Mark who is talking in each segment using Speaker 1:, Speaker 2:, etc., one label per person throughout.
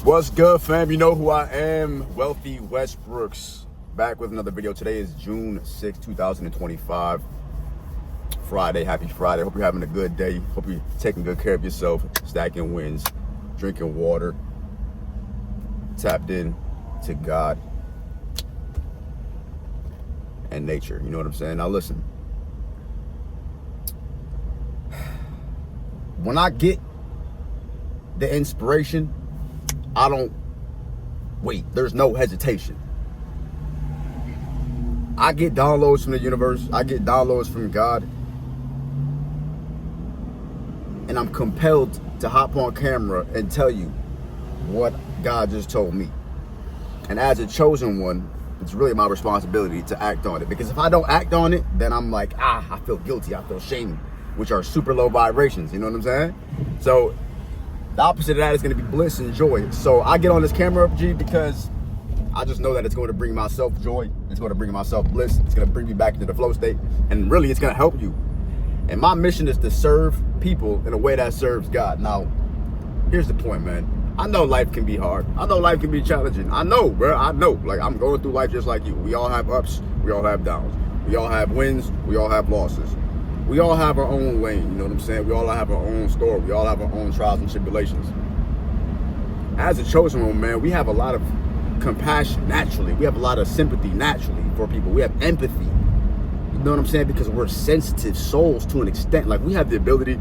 Speaker 1: What's good, fam? You know who I am, Wealthy Westbrooks. Back with another video. Today is June 6, 2025. Friday. Happy Friday. Hope you're having a good day. Hope you're taking good care of yourself, stacking wins, drinking water, tapped in to God and nature. You know what I'm saying? Now listen. When I get the inspiration, I don't wait. There's no hesitation. I get downloads from the universe. I get downloads from God. And I'm compelled to hop on camera and tell you what God just told me. And as a chosen one, it's really my responsibility to act on it. Because if I don't act on it, then I'm like, I feel guilty. I feel shame, which are super low vibrations. You know what I'm saying? So the opposite of that is going to be bliss and joy. So I get on this camera, G, because I just know that it's going to bring myself joy. It's going to bring myself bliss. It's going to bring me back into the flow state. And really, it's going to help you. And my mission is to serve people in a way that serves God. Now, here's the point, man. I know life can be hard. I know life can be challenging. I know, bro. I know. Like, I'm going through life just like you. We all have ups. We all have downs. We all have wins. We all have losses. We all have our own lane. You know what I'm saying? We all have our own story. We all have our own trials and tribulations. As a chosen one, man, we have a lot of compassion naturally. We have a lot of sympathy naturally for people. We have empathy. You know what I'm saying? Because we're sensitive souls to an extent. Like, we have the ability,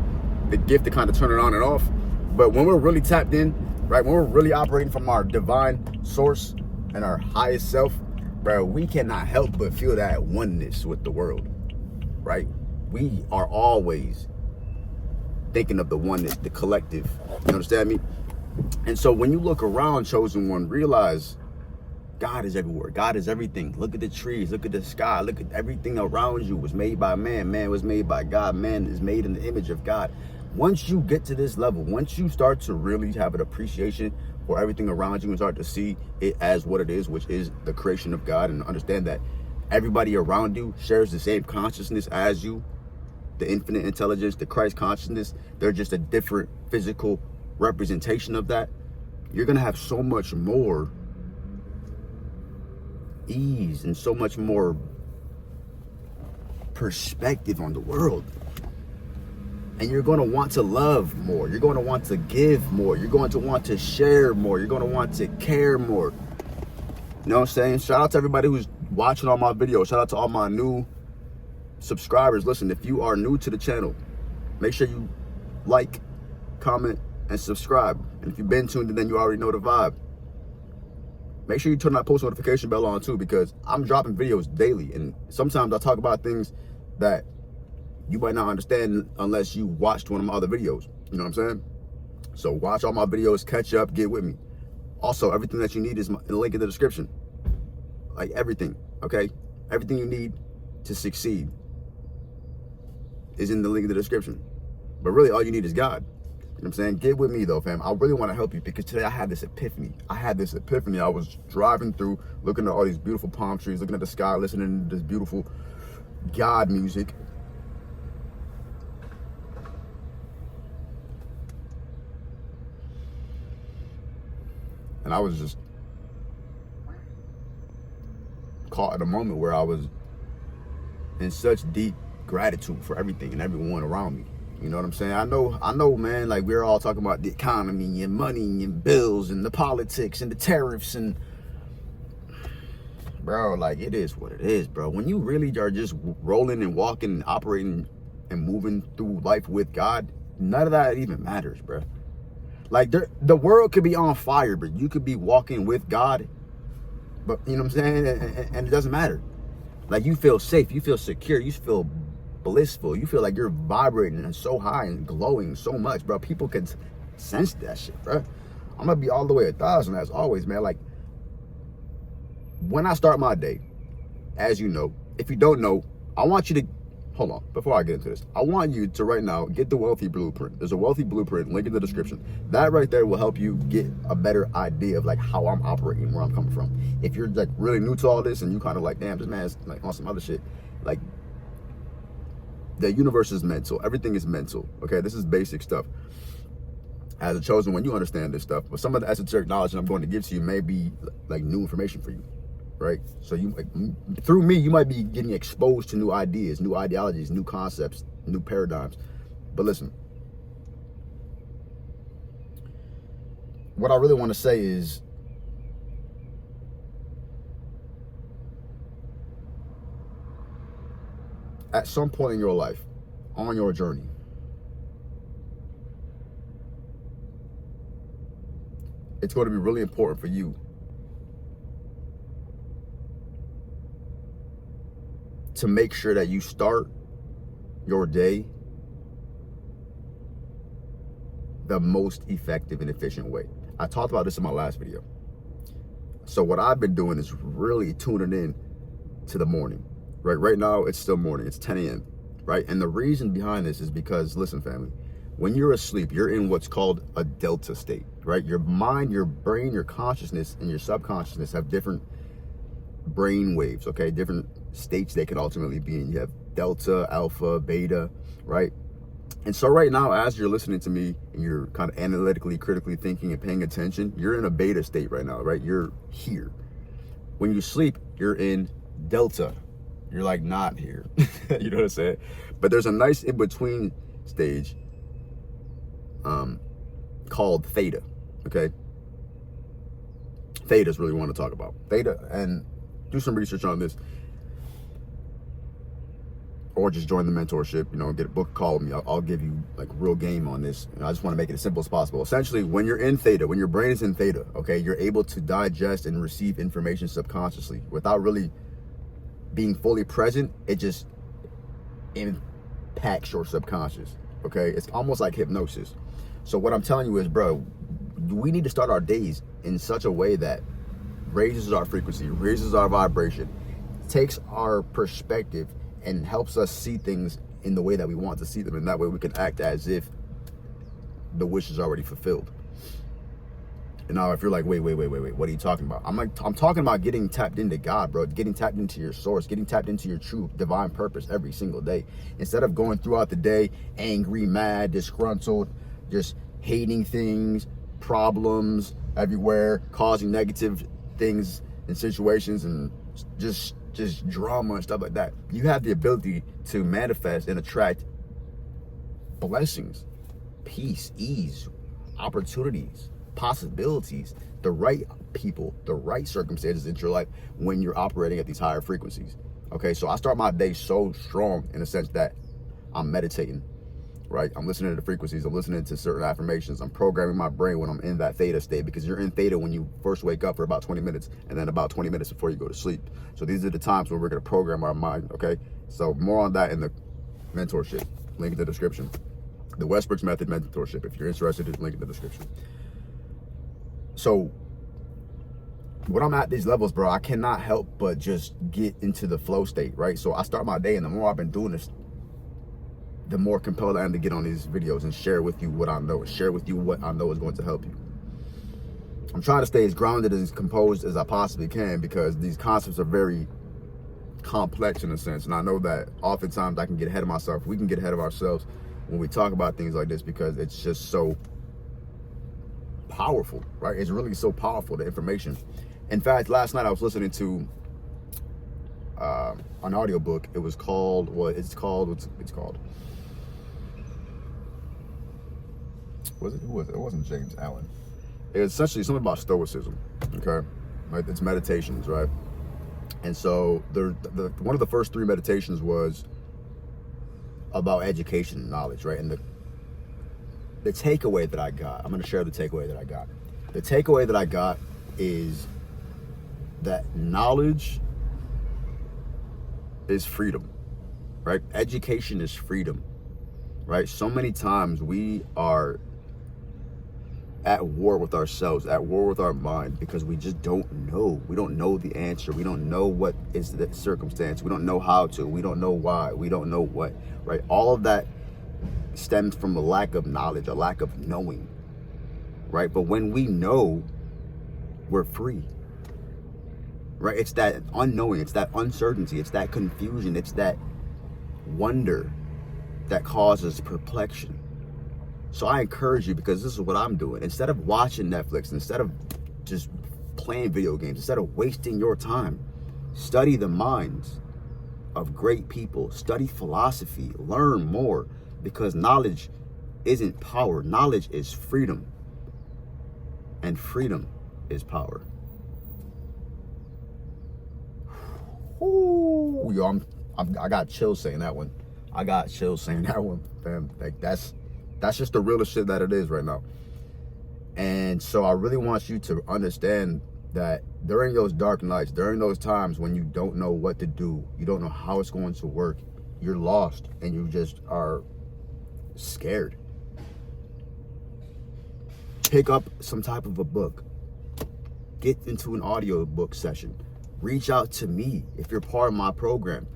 Speaker 1: the gift to kind of turn it on and off. But when we're really tapped in, right, when we're really operating from our divine source and our highest self, bro, we cannot help but feel that oneness with the world, right? We are always thinking of the oneness, the collective. You understand me? And so when you look around, chosen one, realize God is everywhere. God is everything. Look at the trees. Look at the sky. Look at everything around you was made by man. Man was made by God. Man is made in the image of God. Once you get to this level, once you start to really have an appreciation for everything around you and start to see it as what it is, which is the creation of God, and understand that everybody around you shares the same consciousness as you, the infinite intelligence, the Christ consciousness, they're just a different physical representation of that. You're going to have so much more ease and so much more perspective on the world. And you're going to want to love more. You're going to want to give more. You're going to want to share more. You're going to want to care more. You know what I'm saying? Shout out to everybody who's watching all my videos. Shout out to all my new subscribers. Listen, if you are new to the channel, make sure you like, comment, and subscribe. And if you've been tuned in, then you already know the vibe. Make sure you turn that post notification bell on too, because I'm dropping videos daily, and sometimes I talk about things that you might not understand unless you watched one of my other videos. You know what I'm saying? So watch all my videos, catch up, get with me. Also, everything that you need is in the link in the description. Like, everything, okay? Everything you need to succeed is in the link in the description. But really, all you need is God. You know what I'm saying? Get with me though, fam. I really want to help you, because today I had this epiphany. I was driving through, looking at all these beautiful palm trees, looking at the sky, listening to this beautiful God music. And I was just caught at a moment where I was in such deep gratitude for everything and everyone around me. You know what I'm saying? I know, man, like, we're all talking about the economy and money and bills and the politics and the tariffs and, bro, like, it is what it is, bro. When you really are just rolling and walking and operating and moving through life with God, none of that even matters, bro. Like, the world could be on fire, but you could be walking with God, but, you know what I'm saying? And it doesn't matter. Like, you feel safe, you feel secure, you feel blissful, you feel like you're vibrating and so high and glowing so much, bro. People can sense that shit, bro. I'm gonna be all the way 1,000 as always, man. Like, when I start my day, as you know, if you don't know, I want you to hold on before I get into this. I want you to right now get the Wealthy Blueprint. There's a Wealthy Blueprint link in the description. That right there will help you get a better idea of like how I'm operating, where I'm coming from. If you're like really new to all this and you kind of like, damn, this man's like on some other shit, like, the universe is mental. Everything is mental. Okay, this is basic stuff. As a chosen one, you understand this stuff, but some of the esoteric knowledge that I'm going to give to you may be like new information for you, right? So you, through me, you might be getting exposed to new ideas, new ideologies, new concepts, new paradigms. But listen, what I really want to say is, at some point in your life, on your journey, it's going to be really important for you to make sure that you start your day the most effective and efficient way. I talked about this in my last video. So what I've been doing is really tuning in to the morning, right? Right now, it's still morning. It's 10 a.m., right? And the reason behind this is because, listen, family, when you're asleep, you're in what's called a delta state, right? Your mind, your brain, your consciousness, and your subconsciousness have different brain waves, okay? Different states they can ultimately be in. You have delta, alpha, beta, right? And so right now, as you're listening to me and you're kind of analytically, critically thinking and paying attention, you're in a beta state right now, right? You're here. When you sleep, you're in delta. You're like not here. You know what I'm saying? But there's a nice in-between stage called theta, okay? Theta is really what I want to talk about. Theta, and do some research on this. Or just join the mentorship, you know, get a book, call me. I'll give you like real game on this. And I just want to make it as simple as possible. Essentially, when you're in theta, when your brain is in theta, okay, you're able to digest and receive information subconsciously without really being fully present. It just impacts your subconscious, okay? It's almost like hypnosis. So what I'm telling you is, bro, we need to start our days in such a way that raises our frequency, raises our vibration, takes our perspective, and helps us see things in the way that we want to see them. And that way we can act as if the wish is already fulfilled. And now if you're like, wait, what are you talking about? I'm talking about getting tapped into God, bro. Getting tapped into your source, getting tapped into your true divine purpose every single day. Instead of going throughout the day angry, mad, disgruntled, just hating things, problems everywhere, causing negative things and situations, and just drama and stuff like that. You have the ability to manifest and attract blessings, peace, ease, opportunities, possibilities, the right people, the right circumstances in your life when you're operating at these higher frequencies. Okay, so I start my day so strong in the sense that I'm meditating, right? I'm listening to the frequencies, I'm listening to certain affirmations, I'm programming my brain when I'm in that theta state, because you're in theta when you first wake up for about 20 minutes and then about 20 minutes before you go to sleep. So these are the times where we're going to program our mind, okay? So more on that in the mentorship, link in the description. The Westbrook's Method mentorship, if you're interested, link in the description. So when I'm at these levels, bro, I cannot help but just get into the flow state, right? So I start my day, and the more I've been doing this, the more compelled I am to get on these videos and share with you what I know, and share with you what I know is going to help you. I'm trying to stay as grounded and as composed as I possibly can, because these concepts are very complex in a sense. And I know that oftentimes I can get ahead of myself. We can get ahead of ourselves when we talk about things like this, because it's just so powerful, right? It's really so powerful, the information. In fact, last night I was listening to an audiobook. It was called, what's it called? Who was it? It wasn't James Allen. It's essentially something about stoicism, okay? Right? It's meditations, right? And so one of the first 3 meditations was about education and knowledge, right? And the takeaway that I got, I'm going to share the takeaway that I got. The takeaway that I got is that knowledge is freedom, right? Education is freedom, right? So many times we are at war with ourselves, at war with our mind, because we just don't know. We don't know the answer. We don't know what is the circumstance. We don't know how to. We don't know why. We don't know what, right? All of that stems from a lack of knowledge, a lack of knowing, right? But when we know, we're free, right? It's that unknowing, it's that uncertainty, it's that confusion, it's that wonder that causes perplexion, So I encourage you, because this is what I'm doing. Instead of watching Netflix, instead of just playing video games, instead of wasting your time, study the minds of great people, study philosophy, learn more, because knowledge isn't power. Knowledge is freedom, and freedom is power. Ooh, yo, I got chills saying that one. I got chills saying that one, fam. Like that's just the realest shit that it is right now. And so I really want you to understand that during those dark nights, during those times when you don't know what to do, you don't know how it's going to work, you're lost and you just are scared. Pick up some type of a book. Get into an audio book session. Reach out to me if you're part of my program.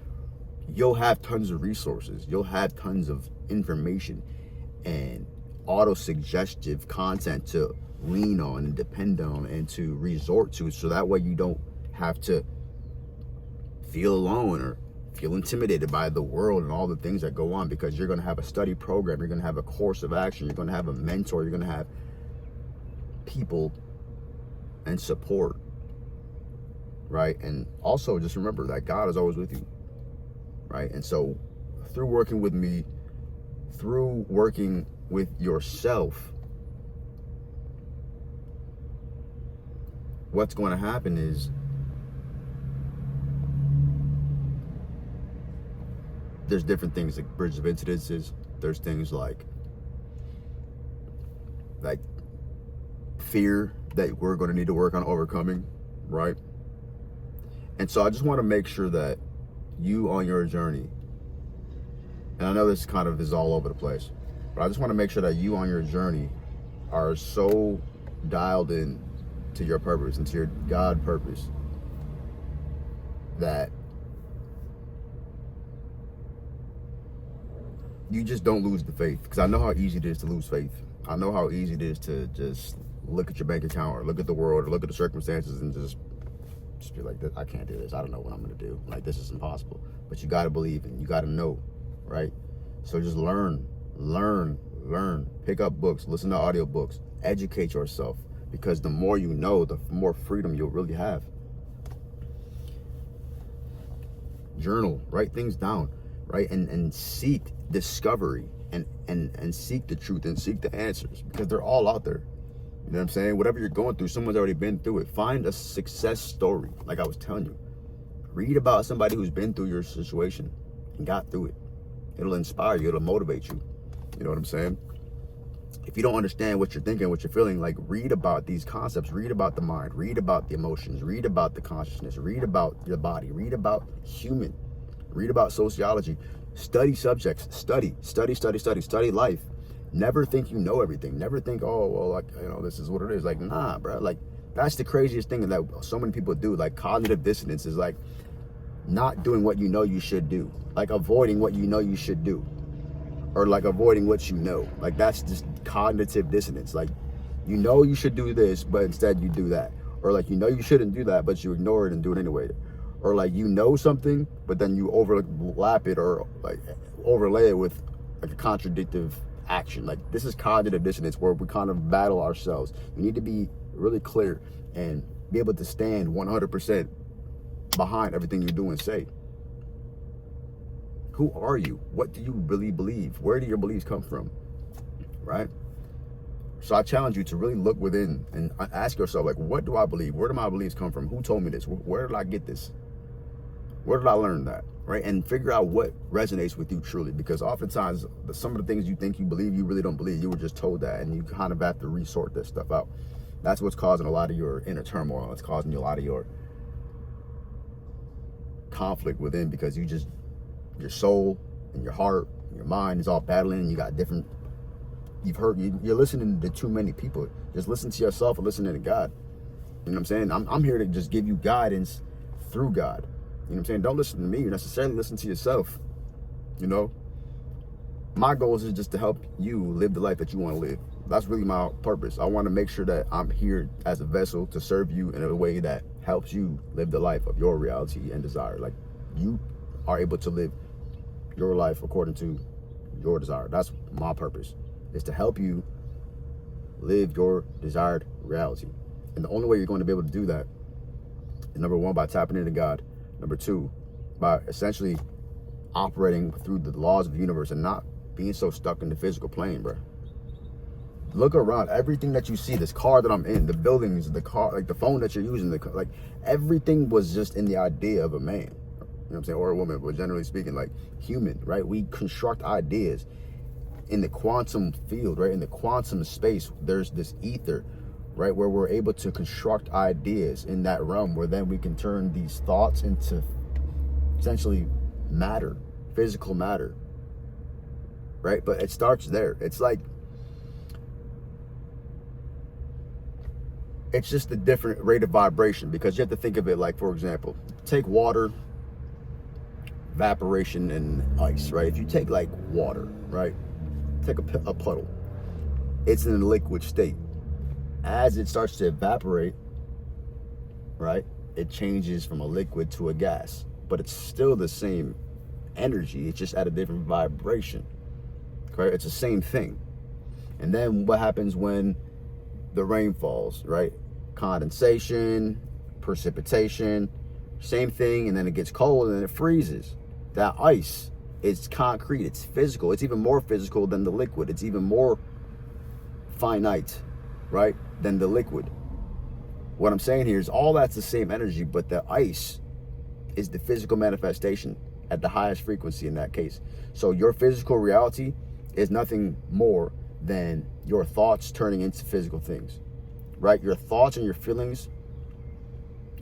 Speaker 1: You'll have tons of resources. You'll have tons of information and auto-suggestive content to lean on and depend on and to resort to, so that way you don't have to feel alone or feel intimidated by the world and all the things that go on, because you're going to have a study program, you're going to have a course of action, you're going to have a mentor, you're going to have people and support, right? And also just remember that God is always with you, right? And so through working with me, through working with yourself, what's going to happen is there's different things like bridges of incidences. There's things like fear that we're going to need to work on overcoming, right? And so I just want to make sure that you on your journey, and I know this kind of is all over the place, but I just want to make sure that you on your journey are so dialed in to your purpose and to your God purpose that you just don't lose the faith. Because I know how easy it is to lose faith. I know how easy it is to just look at your bank account or look at the world or look at the circumstances and just be like, I can't do this. I don't know what I'm going to do. Like, this is impossible. But you got to believe and you got to know, right? So just learn. Pick up books, listen to audiobooks, educate yourself, because the more you know, the more freedom you'll really have. Journal, write things down, right? And seek discovery and seek the truth and seek the answers, because they're all out there. You know what I'm saying? Whatever you're going through, someone's already been through it. Find a success story, like I was telling you. Read about somebody who's been through your situation and got through it. It'll inspire you, it'll motivate you. You know what I'm saying? If you don't understand what you're thinking, what you're feeling, like, read about these concepts, read about the mind, read about the emotions, read about the consciousness, read about your body, read about human, read about sociology, study subjects, study life. Never think you know everything. Never think, oh, well, like, you know, this is what it is. Like, nah, bro. Like, that's the craziest thing that so many people do. Like, cognitive dissonance is like not doing what you know you should do, like avoiding what you know you should do, or like avoiding what you know. Like, that's just cognitive dissonance. Like, you know you should do this, but instead you do that. Or like, you know you shouldn't do that, but you ignore it and do it anyway. Or like, you know something, but then you overlap it or like overlay it with like a contradictive action. Like, this is cognitive dissonance, where we kind of battle ourselves. You need to be really clear and be able to stand 100% behind everything you do and say. Who are you? What do you really believe? Where do your beliefs come from? Right? So I challenge you to really look within and ask yourself, like, what do I believe? Where do my beliefs come from? Who told me this? Where did I get this? Where did I learn that? Right? And figure out what resonates with you truly, because oftentimes some of the things you think you believe, you really don't believe. You were just told that, and you kind of have to resort this stuff out. That's what's causing a lot of your inner turmoil. It's causing you a lot of your conflict within, because you just, your soul and your heart and your mind is all battling, and you got different, you're listening to too many people. Just listen to yourself and listen to God. You know what I'm saying? I'm here to just give you guidance through God. You know what I'm saying? Don't listen to me, necessarily listen to yourself. You know, my goal is just to help you live the life that you want to live. That's really my purpose. I want to make sure that I'm here as a vessel to serve you in a way that helps you live the life of your reality and desire. Like, you are able to live your life according to your desire. That's my purpose, is to help you live your desired reality. And the only way you're going to be able to do that is, number one, by tapping into God. Number two, by essentially operating through the laws of the universe and not being so stuck in the physical plane, bro. Look around. Everything that you see, this car that I'm in, the buildings, the car, like the phone that you're using, like everything was just in the idea of a man. You know what I'm saying? Or a woman, but generally speaking, like human, right? We construct ideas in the quantum field, right? In the quantum space, there's this ether, right? Where we're able to construct ideas in that realm, where then we can turn these thoughts into essentially matter, physical matter, right? But it starts there. It's like, it's just a different rate of vibration, because you have to think of it like, for example, take water, evaporation, and ice, right? If you take like water, right? Take a puddle. It's in a liquid state. As it starts to evaporate, right? It changes from a liquid to a gas, but it's still the same energy. It's just at a different vibration, right? It's the same thing. And then what happens when the rain falls, right? Condensation, precipitation, same thing. And then it gets cold and then it freezes. That ice, it's concrete, it's physical. It's even more physical than the liquid. It's even more finite, right, than the liquid. What I'm saying here is all that's the same energy, but the ice is the physical manifestation at the highest frequency in that case. So your physical reality is nothing more than your thoughts turning into physical things, right? Your thoughts and your feelings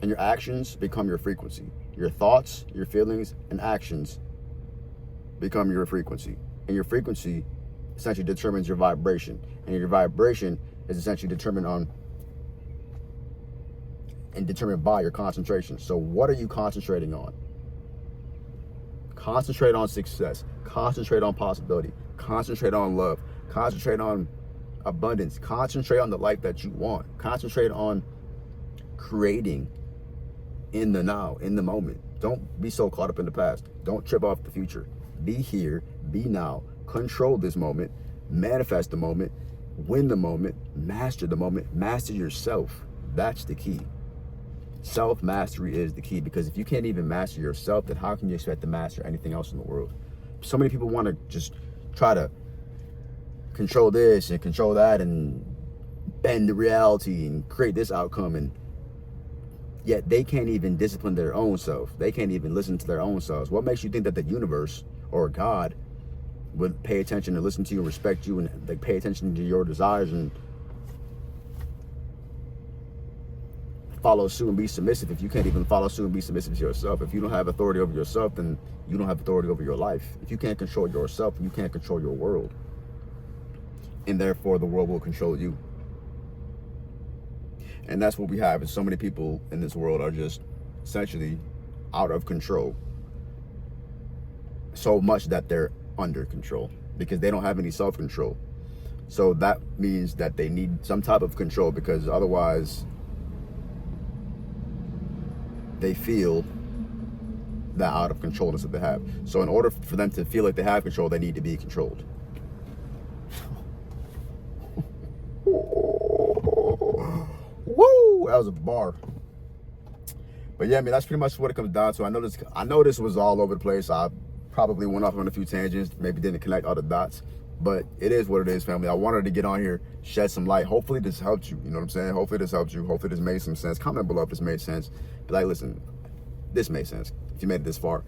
Speaker 1: and your actions become your frequency. Your thoughts, your feelings, and actions become your frequency. And your frequency essentially determines your vibration. And your vibration is essentially determined by your concentration. So what are you concentrating on? Concentrate on success. Concentrate on possibility. Concentrate on love. Concentrate on abundance. Concentrate on the life that you want. Concentrate on creating in the now, in the moment. Don't be so caught up in the past. Don't trip off the future. Be here, be now. Control this moment. Manifest the moment. Win the moment. Master the moment. Master yourself. That's the key. Self-mastery is the key, because if you can't even master yourself, then how can you expect to master anything else in the world? So many people want to just try to control this and control that and bend the reality and create this outcome, and yet they can't even discipline their own self. They can't even listen to their own selves. What makes you think that the universe or God would pay attention and listen to you and respect you and like pay attention to your desires and follow suit and be submissive if you can't even follow suit and be submissive to yourself? If you don't have authority over yourself, then you don't have authority over your life. If you can't control yourself, you can't control your world. And therefore the world will control you. And that's what we have, is so many people in this world are just essentially out of control. So much that they're under control because they don't have any self-control. So that means that they need some type of control, because otherwise they feel that out of controlness that they have. So in order for them to feel like they have control, they need to be controlled. Woo! That was a bar. But yeah, I mean, that's pretty much what it comes down to. I know this was all over the place. I probably went off on a few tangents, maybe didn't connect all the dots, but it is what it is, family. I wanted to get on here, shed some light. Hopefully this helped you. You know what I'm saying? Hopefully this helped you. Hopefully this made some sense. Comment below if this made sense. Be like, listen, this made sense. If you made it this far,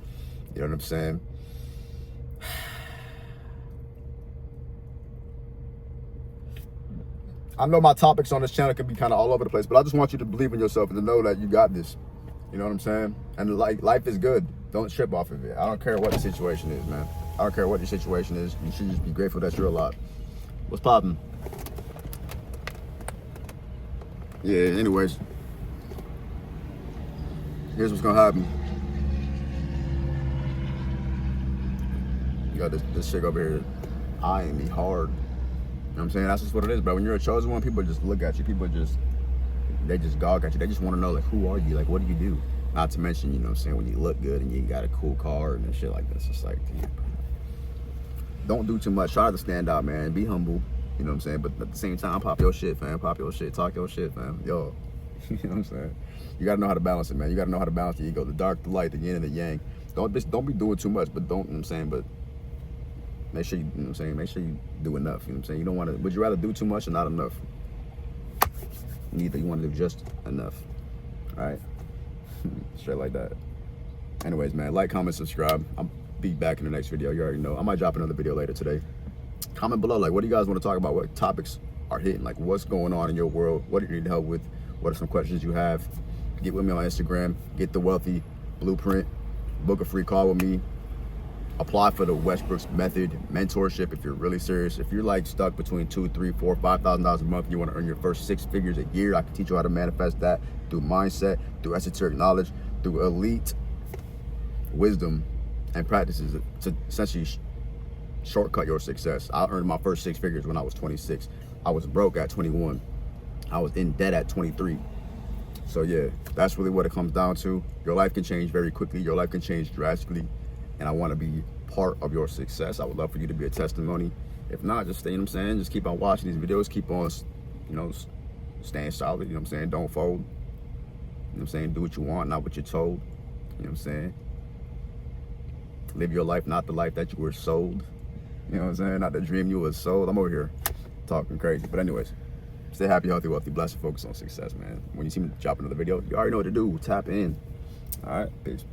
Speaker 1: you know what I'm saying? I know my topics on this channel can be kind of all over the place, but I just want you to believe in yourself and to know that you got this. You know what I'm saying? And like, life is good. Don't trip off of it. I don't care what the situation is, man. I don't care what your situation is. You should just be grateful that you're alive. What's poppin'? Yeah, anyways. Here's what's gonna happen. You got this chick over here eyeing me hard. You know what I'm saying? That's just what it is, bro. When you're a chosen one, people just look at you. They just gawk at you. They just want to know, like, who are you? Like, what do you do? Not to mention, you know what I'm saying, when you look good and you got a cool car and shit like this. It's like, damn, bro. Don't do too much. Try to stand out, man. Be humble. You know what I'm saying? But at the same time, pop your shit, fam. Pop your shit. Talk your shit, fam. Yo. You know what I'm saying? You gotta know how to balance it, man. You gotta know how to balance the ego, the dark, the light, the yin and the yang. Don't be doing too much, but don't, you know what I'm saying? But make sure you know what I'm saying? Make sure you do enough. You know what I'm saying? You don't want to, would you rather do too much or not enough? Neither. You want to do just enough. All right? Straight like that. Anyways, man, like, comment, subscribe. I'll be back in the next video. You already know. I might drop another video later today. Comment below, like, what do you guys want to talk about? What topics are hitting? Like, what's going on in your world? What do you need help with? What are some questions you have? Get with me on Instagram. Get the Wealthy Blueprint. Book a free call with me. Apply for the Westbrook's Method mentorship if you're really serious. If you're like stuck between $2,000, $3,000, $4,000, $5,000 a month, you want to earn your first 6 figures a year, I can teach you how to manifest that through mindset, through esoteric knowledge, through elite wisdom and practices to essentially shortcut your success. I earned my first 6 figures when I was 26. I was broke at 21. I was in debt at 23. So yeah, that's really what it comes down to. Your life can change very quickly. Your life can change drastically. And I want to be part of your success. I would love for you to be a testimony. If not, just stay, you know what I'm saying? Just keep on watching these videos. Keep on, you know, staying solid. You know what I'm saying? Don't fold. You know what I'm saying? Do what you want, not what you're told. You know what I'm saying? Live your life, not the life that you were sold. You know what I'm saying? Not the dream you were sold. I'm over here talking crazy. But anyways, stay happy, healthy, wealthy, blessed, and focus on success, man. When you see me drop another video, you already know what to do. Tap in. All right? Peace.